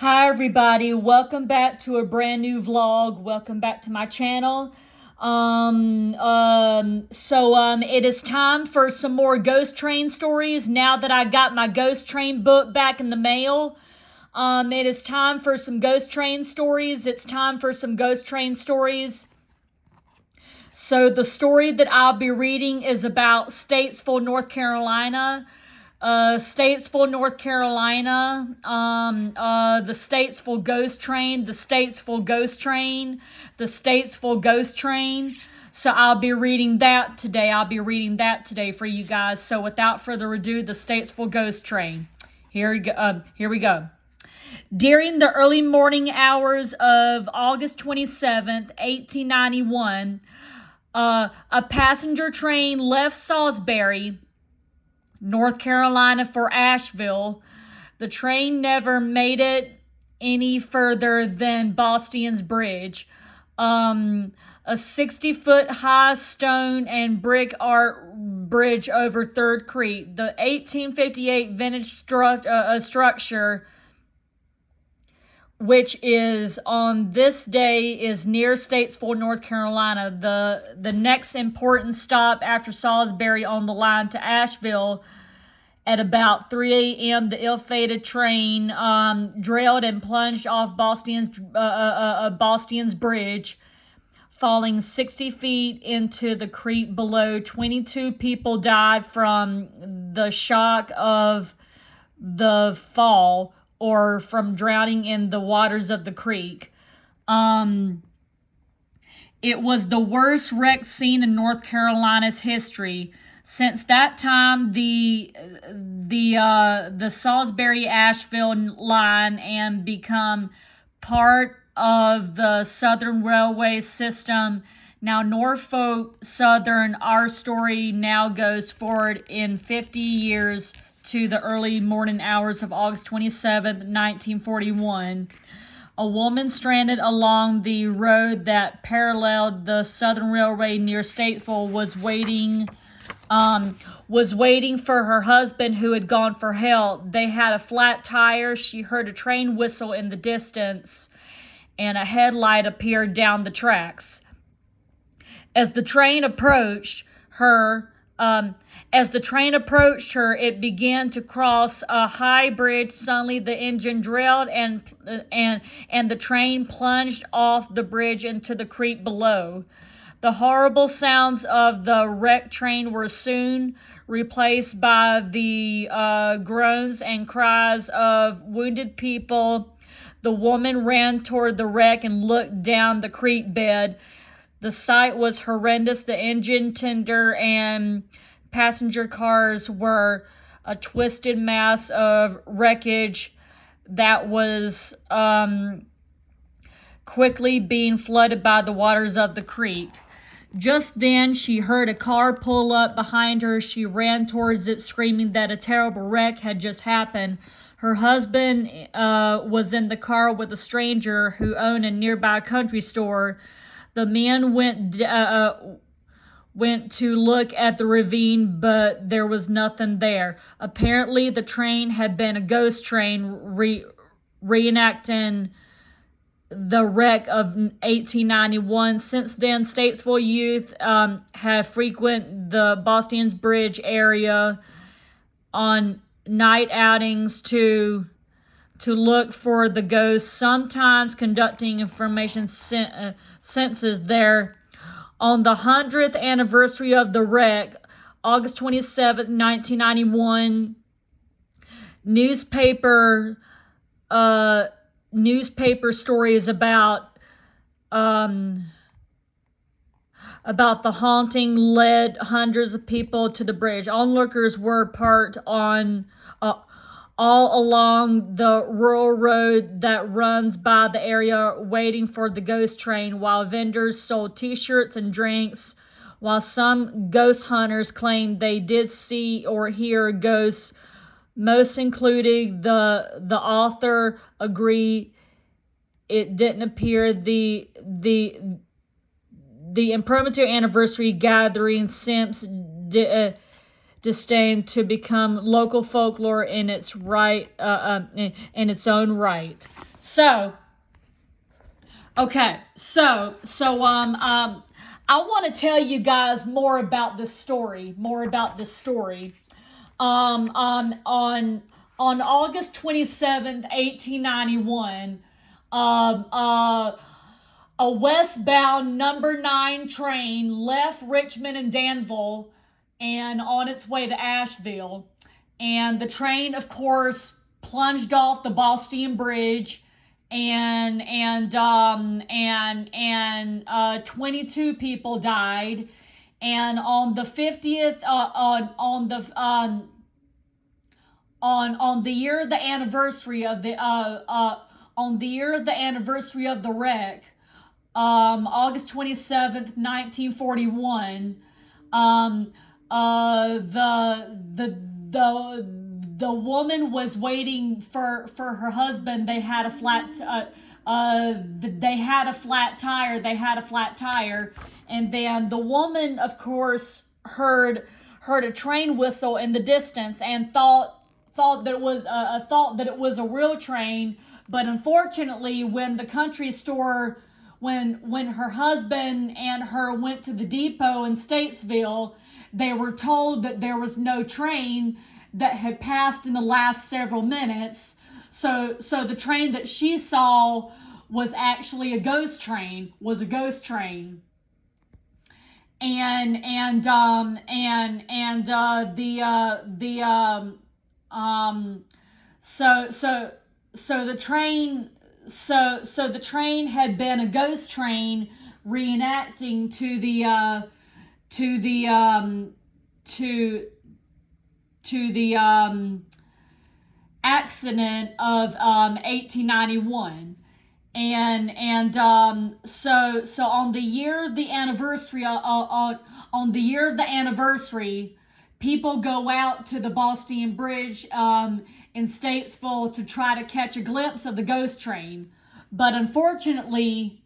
Hi everybody, welcome back to a brand new vlog. Welcome back to my channel. It is time for some more ghost train stories now that I got my ghost train book back in the mail. It is time for some ghost train stories. It's time for some ghost train stories. So the story that I'll be reading is about Statesville, North Carolina. Statesville, North Carolina, the Statesville Ghost Train, the Statesville Ghost Train, the Statesville Ghost Train. So I'll be reading that today for you guys. So without further ado, the Statesville Ghost Train. Here we go. During the early morning hours of August 27th, 1891, a passenger train left Salisbury, North Carolina for Asheville. The train never made it any further than Boston's Bridge, a 60-foot high stone and brick art bridge over Third Creek. The 1858 vintage structure, which is on this day, is near Statesville, North Carolina. The next important stop after Salisbury on the line to Asheville. At about 3 a.m., the ill-fated train derailed and plunged off Boston's Bridge, falling 60 feet into the creek below. 22 people died from the shock of the fall or from drowning in the waters of the creek. It was the worst wreck seen in North Carolina's history. Since that time, the Salisbury-Asheville line and become part of the Southern Railway system. Now, Norfolk Southern, our story now goes forward in 50 years to the early morning hours of August 27th, 1941. A woman stranded along the road that paralleled the Southern Railway near Statesville was waiting for her husband, who had gone for help. They had a flat tire. She heard a train whistle in the distance, and a headlight appeared down the tracks. As the train approached her, it began to cross a high bridge. Suddenly, the engine derailed, and the train plunged off the bridge into the creek below. The horrible sounds of the wrecked train were soon replaced by the groans and cries of wounded people. The woman ran toward the wreck and looked down the creek bed. The sight was horrendous. The engine, tender, and passenger cars were a twisted mass of wreckage that was quickly being flooded by the waters of the creek. Just then, she heard a car pull up behind her. She ran towards it, screaming that a terrible wreck had just happened. Her husband was in the car with a stranger who owned a nearby country store. The men went to look at the ravine, but there was nothing there. Apparently, the train had been a ghost train reenacting the wreck of 1891. Since then, Statesville youth have frequented the Boston's Bridge area on night outings to look for the ghosts, sometimes conducting information census there. On the 100th anniversary of the wreck, August 27th, 1991, newspaper stories about the haunting led hundreds of people to the bridge. Onlookers were parked on all along the rural road that runs by the area, waiting for the ghost train, while vendors sold t-shirts and drinks. While some ghost hunters claimed they did see or hear ghosts, most, including the author, agree it didn't appear. The impromptu anniversary gathering seems destined to become local folklore in its own right. So, okay, I want to tell you guys more about this story. On August 27th, 1891, um, uh, a westbound number 9 train left Richmond and Danville and on its way to Asheville. And the train, of course, plunged off the Boston Bridge, and 22 people died. And on the 50th, on the year of the anniversary of the wreck, August 27th, 1941, the woman was waiting for her husband. They had a flat tire, and then the woman, of course, heard a train whistle in the distance and thought that it was a real train. But unfortunately, when her husband and her went to the depot in Statesville, they were told that there was no train that had passed in the last several minutes. So the train that she saw was actually a ghost train. The train had been a ghost train reenacting to the accident of 1891. So on the year of the anniversary, people go out to the Boston Bridge in Statesville to try to catch a glimpse of the ghost train. But unfortunately,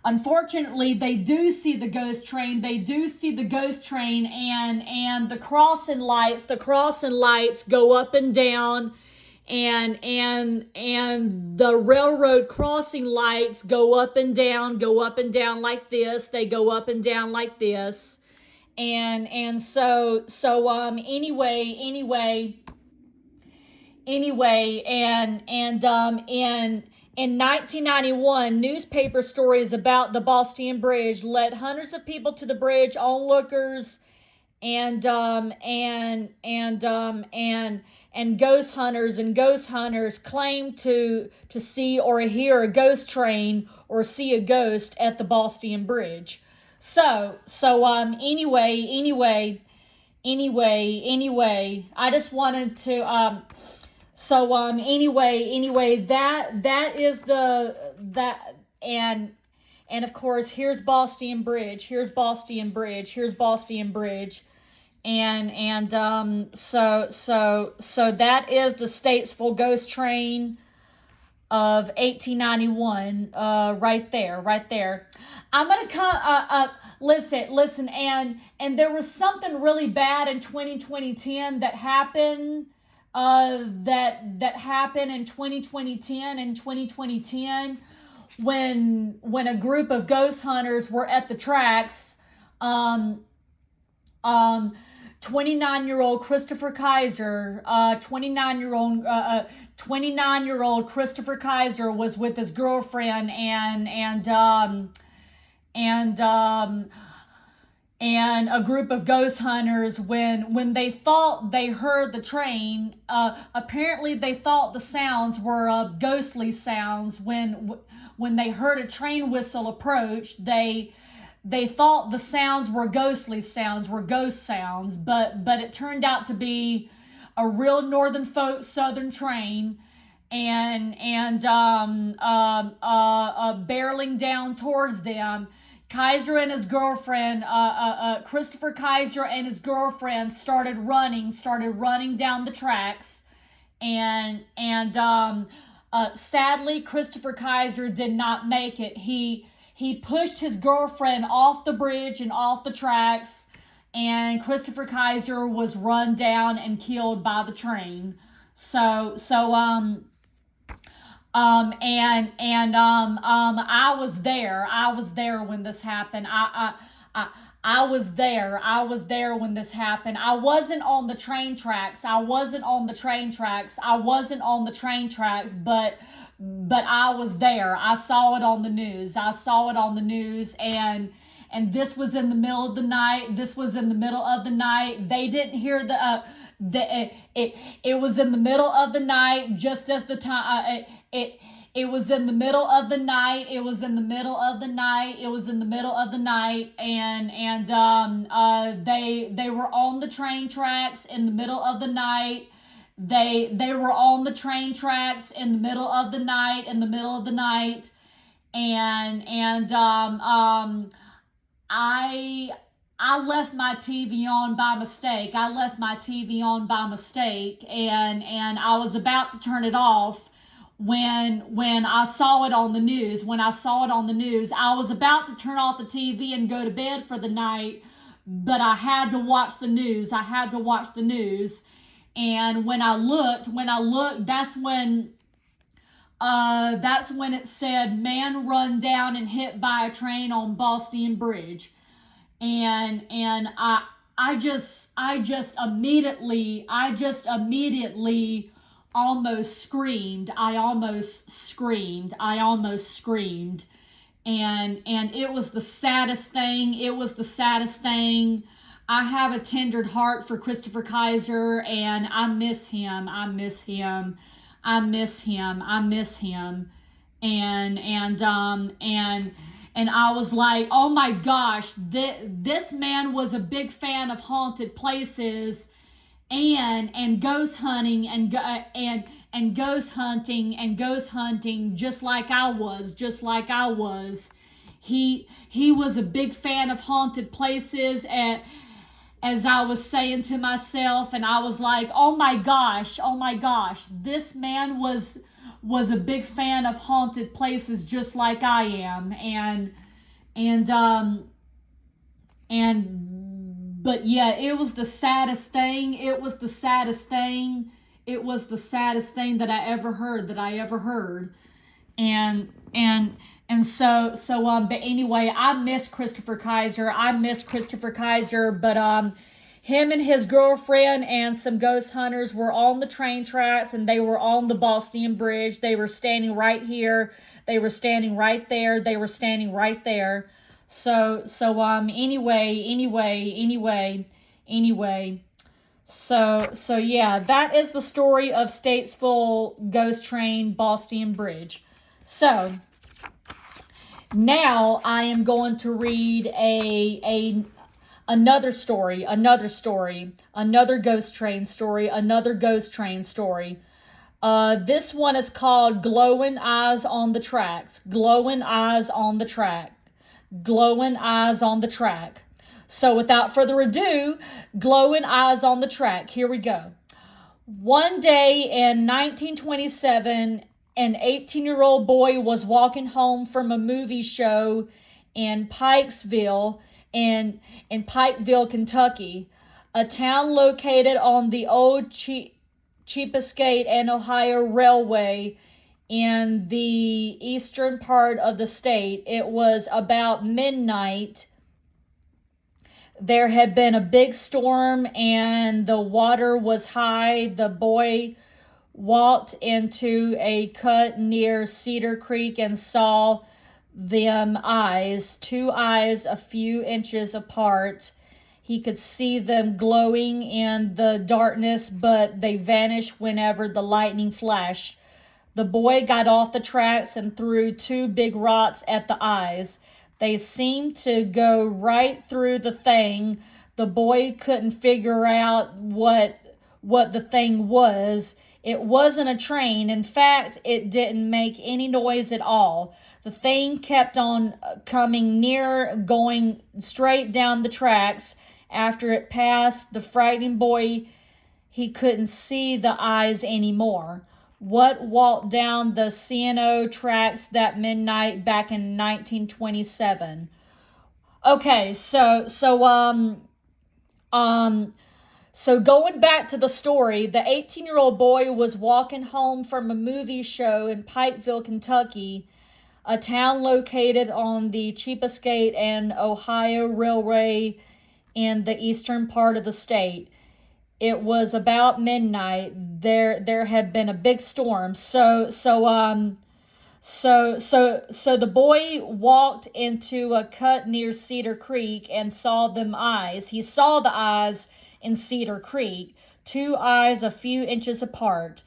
they do see the ghost train. And the crossing lights go up and down, and the railroad crossing lights go up and down like this. They go up and down like this. And so in 1991, newspaper stories about the Boston Bridge led hundreds of people to the bridge. Onlookers and ghost hunters claimed to see or hear a ghost train or see a ghost at the Boston Bridge. Anyway, I just wanted to that is that. And of course, here's Boston Bridge. So that is the Statesville ghost train of 1891, right there. I'm gonna come. Listen, and there was something really bad in 2010 that happened. That happened in 2010 when a group of ghost hunters were at the tracks. 29-year-old Christopher Kaiser, 29-year-old Christopher Kaiser was with his girlfriend, and a group of ghost hunters, when they thought they heard the train, apparently they thought the sounds were ghostly sounds. When they heard a train whistle approach, they thought the sounds were ghostly sounds, were ghost sounds, but it turned out to be a real northern folk southern train, and barreling down towards them. Kaiser and his girlfriend, Christopher Kaiser and his girlfriend started running down the tracks, and sadly, Christopher Kaiser did not make it. He pushed his girlfriend off the bridge and off the tracks, and Christopher Kaiser was run down and killed by the train. So I was there. I was there when this happened. I was there. I was there when this happened. I wasn't on the train tracks. I wasn't on the train tracks. I wasn't on the train tracks, but I was there. I saw it on the news. I saw it on the news, and this was in the middle of the night. This was in the middle of the night. They didn't hear it was in the middle of the night, just as the time it was in the middle of the night. It was in the middle of the night. It was in the middle of the night, they were on the train tracks in the middle of the night. They were on the train tracks in the middle of the night. In the middle of the night, I left my TV on by mistake. I left my TV on by mistake, and I was about to turn it off when I saw it on the news. When I saw it on the news, I was about to turn off the TV and go to bed for the night, but I had to watch the news. I had to watch the news. And when I looked, that's when it said man run down and hit by a train on Boston Bridge. And I just immediately almost screamed. I almost screamed. And it was the saddest thing. It was the saddest thing. I have a tender heart for Christopher Kaiser, and I miss him. I miss him. I miss him. I miss him. And I was like, oh my gosh, this man was a big fan of haunted places and ghost hunting and ghost hunting, just like I was. He was a big fan of haunted places, and as I was saying to myself, and I was like, oh my gosh, this man was a big fan of haunted places just like I am. But yeah, it was the saddest thing. It was the saddest thing that I ever heard. But anyway, I miss Christopher Kaiser. But him and his girlfriend and some ghost hunters were on the train tracks, and they were on the Boston Bridge. They were standing right here. They were standing right there. They were standing right there. So yeah, that is the story of Statesville Ghost Train Boston Bridge. So now I am going to read another ghost train story. This one is called Glowing Eyes on the Tracks. Glowing Eyes on the Track. Glowing Eyes on the Track. So without further ado, Glowing Eyes on the Track. Here we go. One day in 1927, an 18-year-old boy was walking home from a movie show in Pikesville, in Pikeville, Kentucky, a town located on the old Cheapskate and Ohio Railway in the eastern part of the state. It was about midnight. There had been a big storm and the water was high. The boy walked into a cut near Cedar Creek and saw two eyes a few inches apart. He could see them glowing in the darkness, but they vanished whenever the lightning flashed. The boy got off the tracks and threw two big rocks at the eyes. They seemed to go right through the thing. The boy couldn't figure out what the thing was. It wasn't a train. In fact, it didn't make any noise at all. The thing kept on coming near, going straight down the tracks. After it passed the frightened boy, he couldn't see the eyes anymore. What walked down the C&O tracks that midnight back in 1927? Okay, so So going back to the story, the 18-year-old boy was walking home from a movie show in Pikeville, Kentucky, a town located on the Cheapskate and Ohio Railway in the eastern part of the state. It was about midnight. There had been a big storm. So the boy walked into a cut near Cedar Creek and saw them eyes. He saw the eyes in Cedar Creek, two eyes a few inches apart.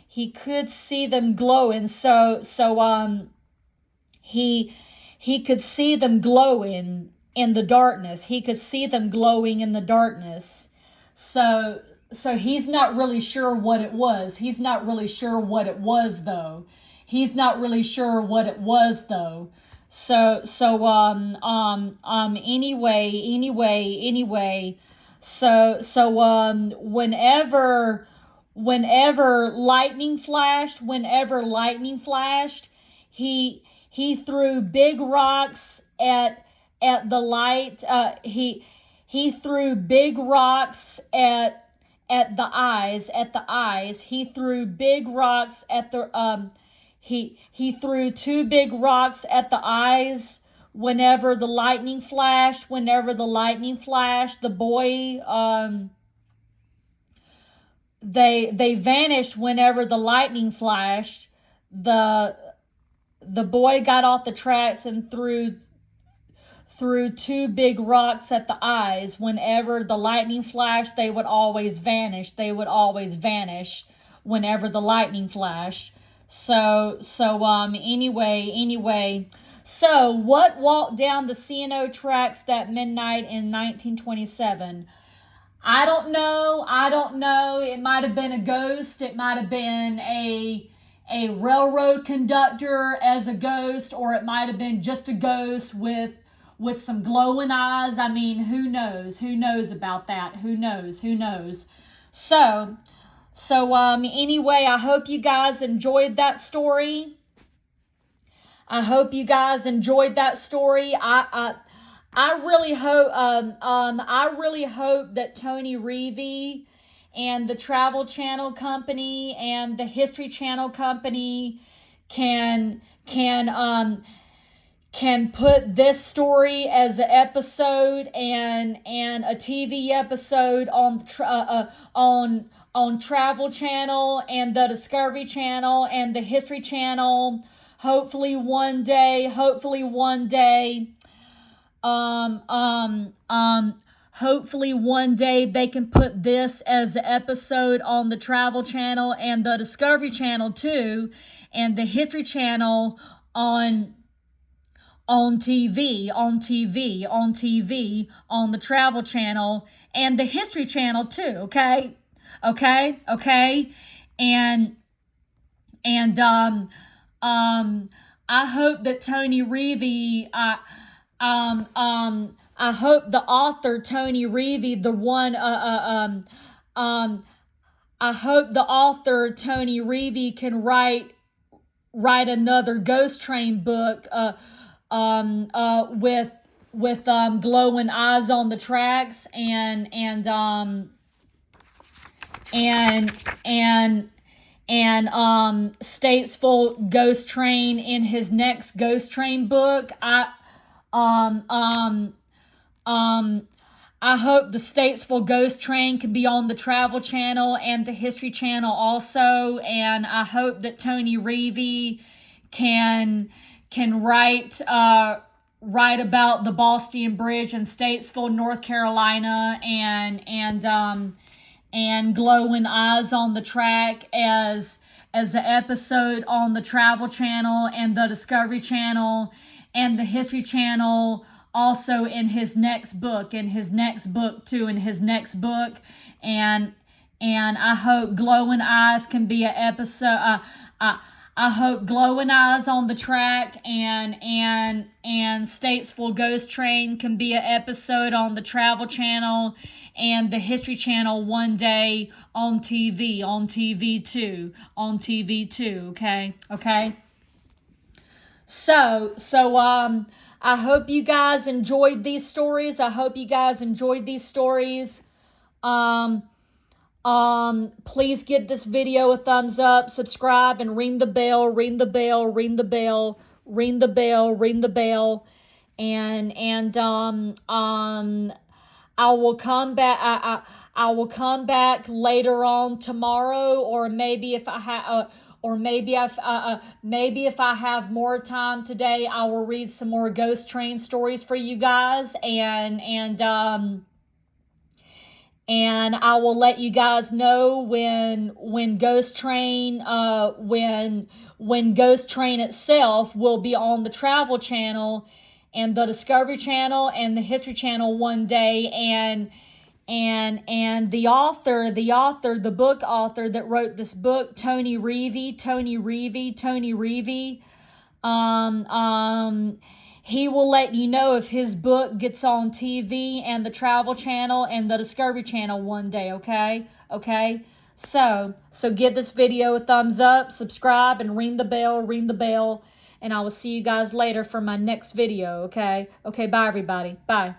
He could see them glowing. He could see them glowing in the darkness. He could see them glowing in the darkness. So he's not really sure what it was. He's not really sure what it was though. He's not really sure what it was though. Anyway. Whenever lightning flashed, he threw big rocks at the light. He threw big rocks at the eyes. He threw big rocks at the he threw two big rocks at the eyes whenever the lightning flashed. The boy they vanished whenever the lightning flashed. The boy got off the tracks and threw two big rocks at the eyes. Whenever the lightning flashed, they would always vanish. Whenever the lightning flashed. Anyway. So what walked down the C&O tracks that midnight in 1927? I don't know. It might have been a ghost. It might have been a railroad conductor as a ghost, or it might have been just a ghost with some glowing eyes. I mean, who knows? Who knows about that? Who knows? Anyway, I hope you guys enjoyed that story. I really hope that Tony Reevy and the Travel Channel Company and the History Channel Company can put this story as an episode and a TV episode on Travel Channel and the Discovery Channel and the History Channel. Hopefully one day. Hopefully one day they can put this as an episode on the Travel Channel and the Discovery Channel too, and the History Channel on TV, on the Travel Channel and the History Channel too, okay? I hope that Tony Reevy, I hope the author Tony Reevy, I hope the author Tony Reevy can write another Ghost Train book, with glowing eyes on the tracks and Statesville Ghost Train in his next Ghost Train book. I hope the Statesville Ghost Train can be on the Travel Channel and the History Channel also, and I hope that Tony Reevy can write about the Boston Bridge in Statesville, North Carolina, and glowing eyes on the track as an episode on the Travel Channel and the Discovery Channel and the History Channel also in his next book, and I hope glowing eyes can be an episode. I hope glowing eyes on the track and Statesville Ghost Train can be an episode on the Travel Channel and the History Channel one day on TV too, okay? So I hope you guys enjoyed these stories. Please give this video a thumbs up, subscribe, and ring the bell, ring the bell, ring the bell, ring the bell, ring the bell. And I will come back. I will come back later on tomorrow, or maybe if I have, maybe if I have more time today, I will read some more ghost train stories for you guys, and I will let you guys know when Ghost Train when Ghost Train itself will be on the Travel Channel and the Discovery Channel and the History Channel one day, and the book author that wrote this book, Tony Reevy, he will let you know if his book gets on TV and the Travel Channel and the Discovery Channel one day, okay? Okay? So give this video a thumbs up, subscribe, and ring the bell, and I will see you guys later for my next video, okay? Okay, bye everybody. Bye.